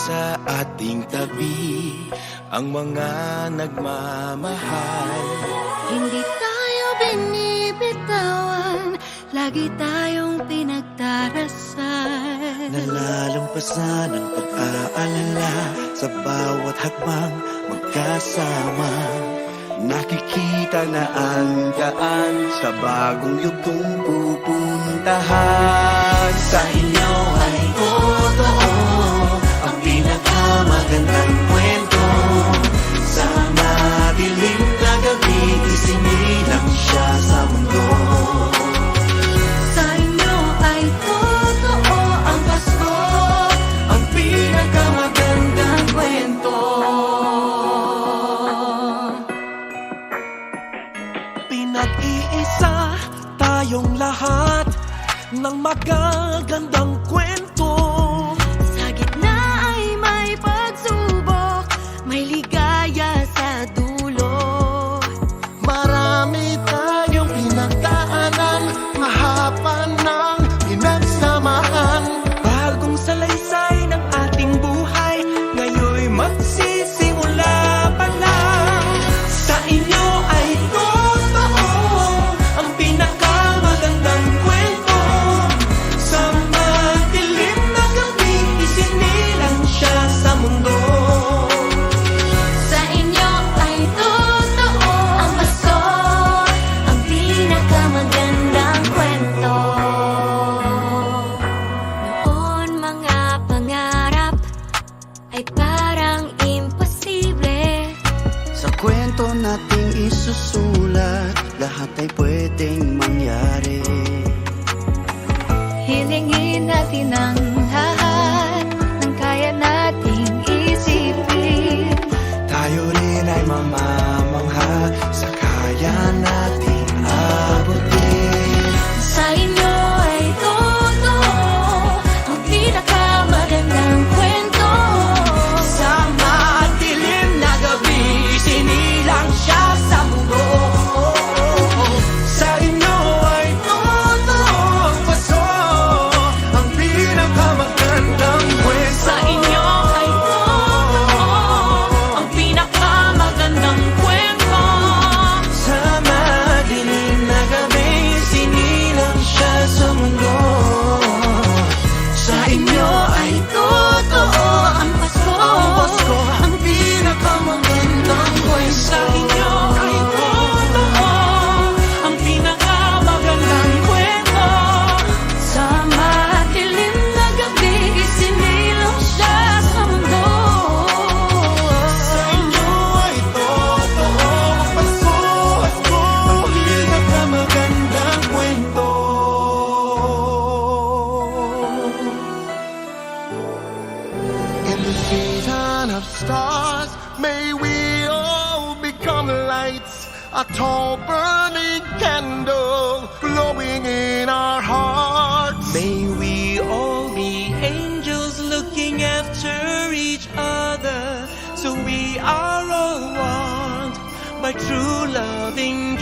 sa ating tabi ang mga nagmamahal. Hindi tayo binibitawan, lagi tayong pinagdarasal. Nalalampasan ang pag-aalala sa bawat hakbang magkasama. Nakikita na ang daan sa bagong yugtong pupuntahan. Sa inyo ay totoo ang pinakamagandang kwento. Sa madilim na gabi, isinilang siya sa mundo. Sa inyo ay totoo ang Pasko, Ang pinakamagandang kwento. Pinag-iisa tayong lahat ng magagandang kwento. sa gitna ay may pagsubok, may ligaya sa dulo. Marami tayong pinagdaanan, mahaba ng pinagsamahan. Bagong salaysay ng ating buhay, ngayon magsisimula pa lang. Sa inyo ay totoo ang pinakamagandang kwento. Sa madilim na gabi, isinilang siya sa mundo. Sa inyo ay totoo ang Pasko, ang pinakamagandang kwento. Noon mga pangarap ay parang imposible. Sa kwento nating isusulat, lahat ay pwedeng mangyari. Hilingin natin ang lahat ng kaya nating isipin. Tayo rin ay mamamangha sa kaya nating abutin. Sa inyo ay totoo ang pinakamagandang kwento. Sa madilim na gabi, isinilang siya sa mundo. Sa inyo ay totoo ang Pasko, ang pinakamagandang kwento. Sa inyo ay totoo ang pinakamagandang kwento. Sa madilim na gabi, sinilang siya sa mundo. Sa inyo ay totoo ang Pasko, ang pinakamagandang kwento. Sa inyo ay totoo ang pinakamagandang kwento. Sa madilim na gabi, isinilang siya sa mundo. Sa inyo ay totoo ang Pasko, ang pinakamagandang kwento. In the season of stars, may we all become lights, a tall burning candle glowing in our hearts. May we all be angels looking after each other, so we are all one by true loving